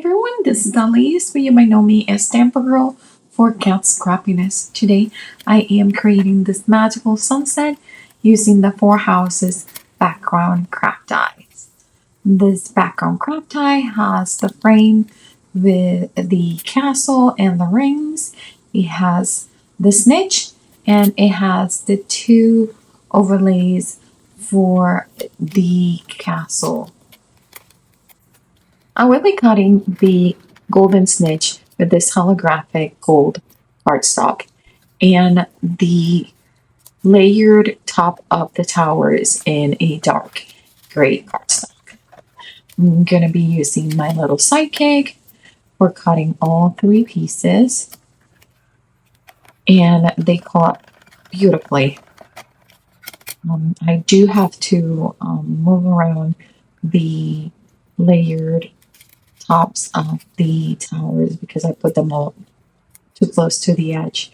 everyone, this is Elise, but you might know me as Tampa Girl for Cat Scrappiness. Today I am creating this magical sunset using the Four Houses background craft die. This background craft die has the frame with the castle and the rings. It has the snitch and it has the two overlays for the castle. I will be cutting the golden snitch with this holographic gold cardstock and the layered top of the towers in a dark gray cardstock. I'm going to be using my little sidekick for cutting all three pieces, and they cut beautifully. I do have to move around the layered tops of the towers because I put them all too close to the edge.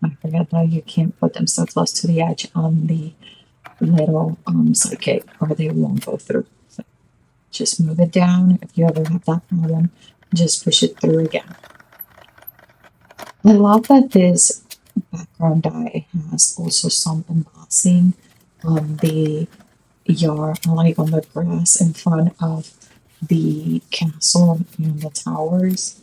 I forgot that you can't put them so close to the edge on the little sidekick or they won't go through. So just move it down. If you ever have that problem, just push it through again. I love that this background die has also some embossing on the yard, like on the grass in front of the castle and the towers.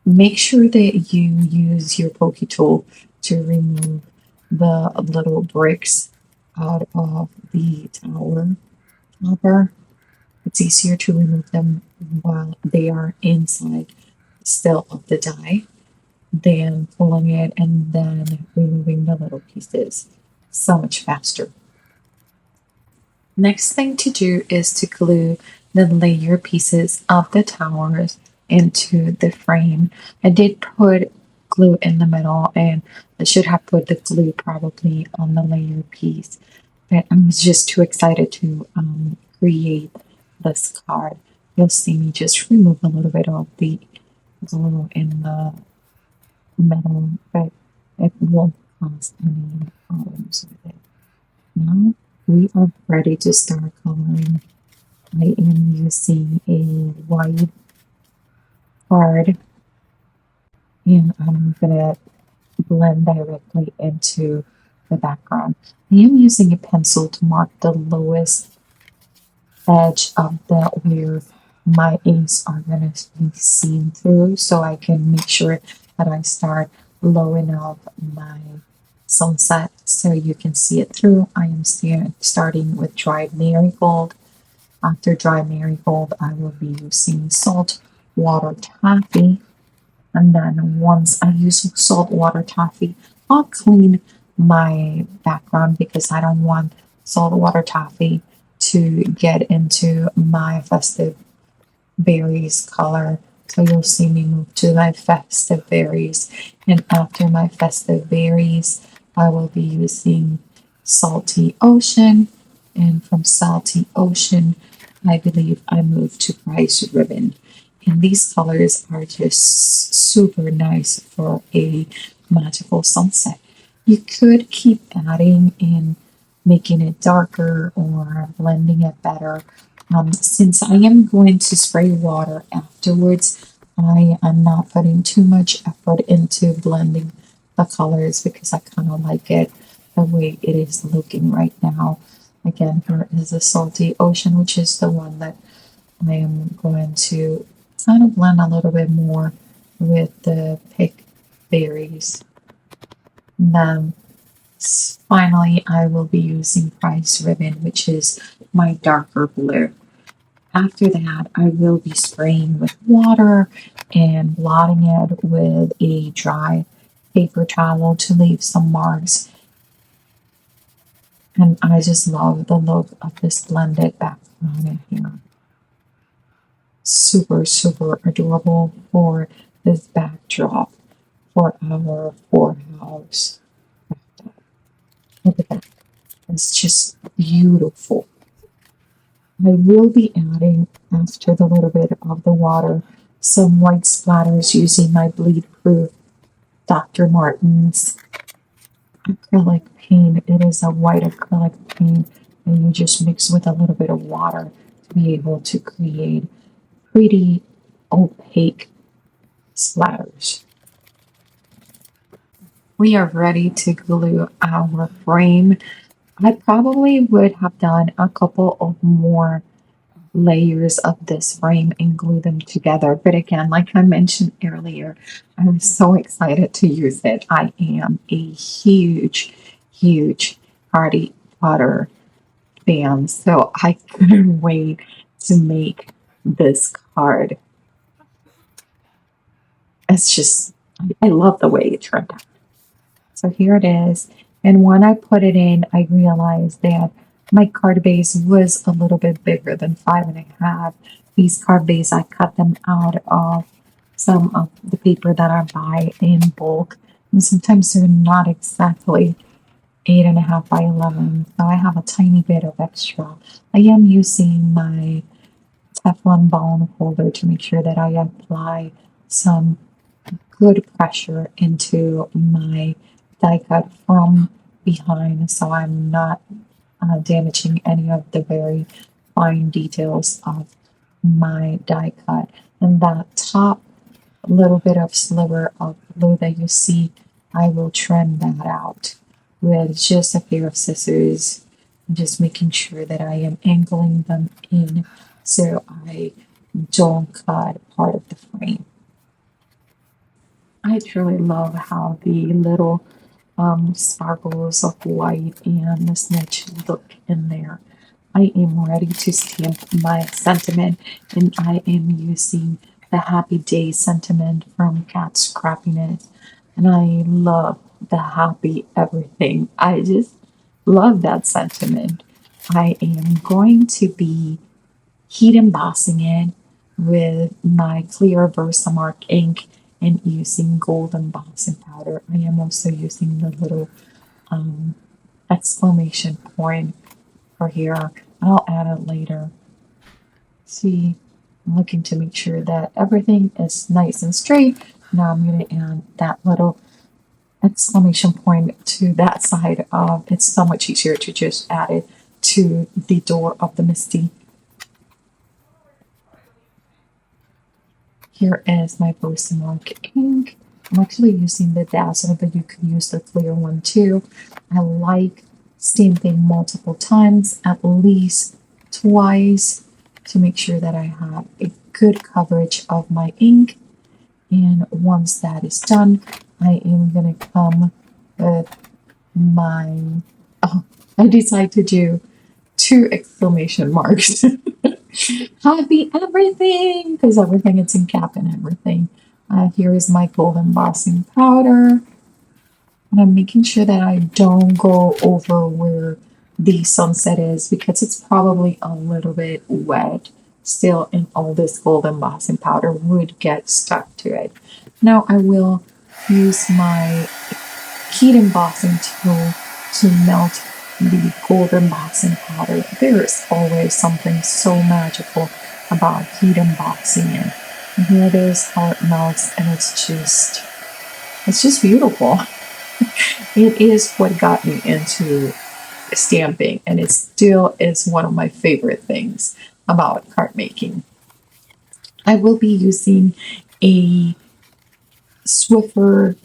Make sure that you use your pokey tool to remove the little bricks out of the tower topper. It's easier to remove them while they are inside still of the die than pulling it and then removing the little pieces. So much faster. Next thing to do is to glue the layer pieces of the towers into the frame. I did put glue in the middle and I should have put the glue probably on the layer piece, but I was just too excited to create this card. You'll see me just remove a little bit of the glue in the middle, but it won't cause any problems with it. Now we are ready to start coloring. I am using a white card and I'm gonna blend directly into the background. I am using a pencil to mark the lowest edge of the where my inks are gonna be seen through so I can make sure that I start low enough my sunset so you can see it through. I am starting with dried marigold. After dry marigold, I will be using salt water taffy. And then once I use salt water taffy, I'll clean my background because I don't want salt water taffy to get into my festive berries color. So you'll see me move to my festive berries. And after my festive berries, I will be using Salty Ocean. And from Salty Ocean, I believe I moved to Price Ribbon. And these colors are just super nice for a magical sunset. You could keep adding and making it darker or blending it better. Since I am going to spray water afterwards, I am not putting too much effort into blending the colors because I kind of like it the way it is looking right now. Again, here is the Salty Ocean, which is the one that I am going to kind of blend a little bit more with the pick berries. And then finally, I will be using Price Ribbon, which is my darker blue. After that, I will be spraying with water and blotting it with a dry paper towel to leave some marks. And I just love the look of this blended background in here. Super, super adorable for this backdrop for our four house. Look at that. It's just beautiful. I will be adding, after the little bit of the water, some white splatters using my bleed proof Dr. Martens acrylic paint. It is a white acrylic paint and you just mix with a little bit of water to be able to create pretty opaque splatters. We are ready to glue our frame. I probably would have done a couple of more layers of this frame and glue them together. But again, like I mentioned earlier, I'm so excited to use it. I am a huge Harry Potter fan, so I couldn't wait to make this card. It's just, I love the way it turned out. So here it is. And when I put it in, I realized that my card base was a little bit bigger than 5.5. These card base, I cut them out of some of the paper that I buy in bulk. And sometimes they're not exactly 8.5 by 11. So I have a tiny bit of extra. I am using my Teflon bone holder to make sure that I apply some good pressure into my die cut from behind so I'm not damaging any of the very fine details of my die cut. And that top little bit of sliver of glue that you see, I will trim that out with just a pair of scissors, just making sure that I am angling them in so I don't cut part of the frame. I truly love how the little sparkles of white and the snitch look in there. I am ready to stamp my sentiment, and I am using the Happy Day sentiment from Cat Scrappiness. And I love the happy everything. I just love that sentiment. I am going to be heat embossing it with my clear Versamark ink and using gold embossing powder. I am also using the little um, exclamation point for here. I'll add it later. See, I'm looking to make sure that everything is nice and straight. Now I'm going to add that little exclamation point to that side of it's so much easier to just add it to the door of the Misty. Here is my Versamark ink. I'm actually using the Dazzle, but you can use the clear one too. I like stamping multiple times, at least twice, to make sure that I have a good coverage of my ink. And once that is done, I am going to come with my, oh, I decide to do 2 exclamation marks. Happy everything, because everything it's in cap and everything. Here is my gold embossing powder. And I'm making sure that I don't go over where the sunset is because it's probably a little bit wet still, and all this gold embossing powder would get stuck to it. Now I will use my heat embossing tool to melt the gold embossing powder. There is always something so magical about heat embossing it. And here it is how it melts, and it's just beautiful. It is what got me into stamping, and it still is one of my favorite things about card making. I will be using a Swiffer.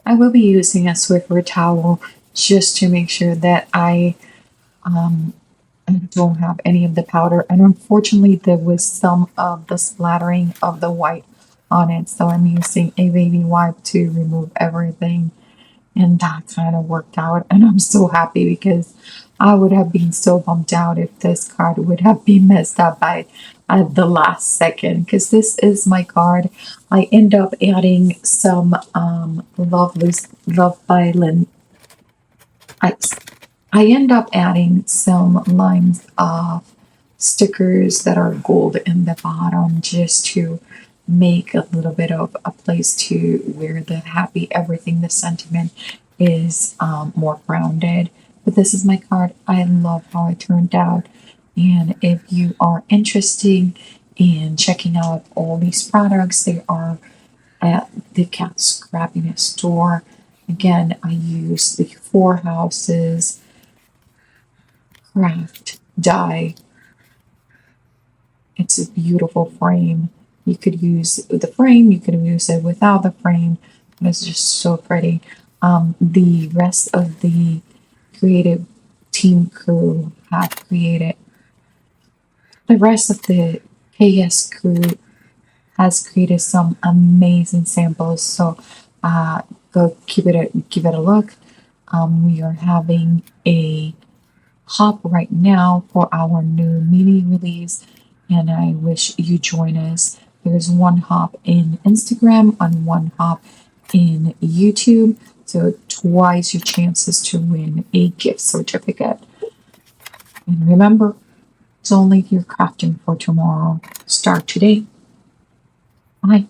I will be using a Swiffer towel just to make sure that um, I don't have any of the powder. And unfortunately, there was some of the splattering of the white on it, so I'm using a baby wipe to remove everything. And that kind of worked out, and I'm so happy because I would have been so bummed out if this card would have been messed up by at the last second, because this is my card. I end up adding some Love Violin. I, I end up adding some lines of stickers that are gold in the bottom just to make a little bit of a place to where the happy everything, the sentiment is more grounded. But this is my card. I love how it turned out. And if you are interested in checking out all these products, they are at the Cat Scrappiness store. Again, I use the Four Houses craft die. It's a beautiful frame. You could use the frame, you could use it without the frame, and it's just so pretty. The rest of the creative team crew have created, the rest of the KS crew has created some amazing samples. So go give it a look. We are having a hop right now for our new mini release, and I wish you join us. There's one hop in Instagram and one hop in YouTube, so twice your chances to win a gift certificate. And remember, it's only if you're crafting for tomorrow. Start today. Bye.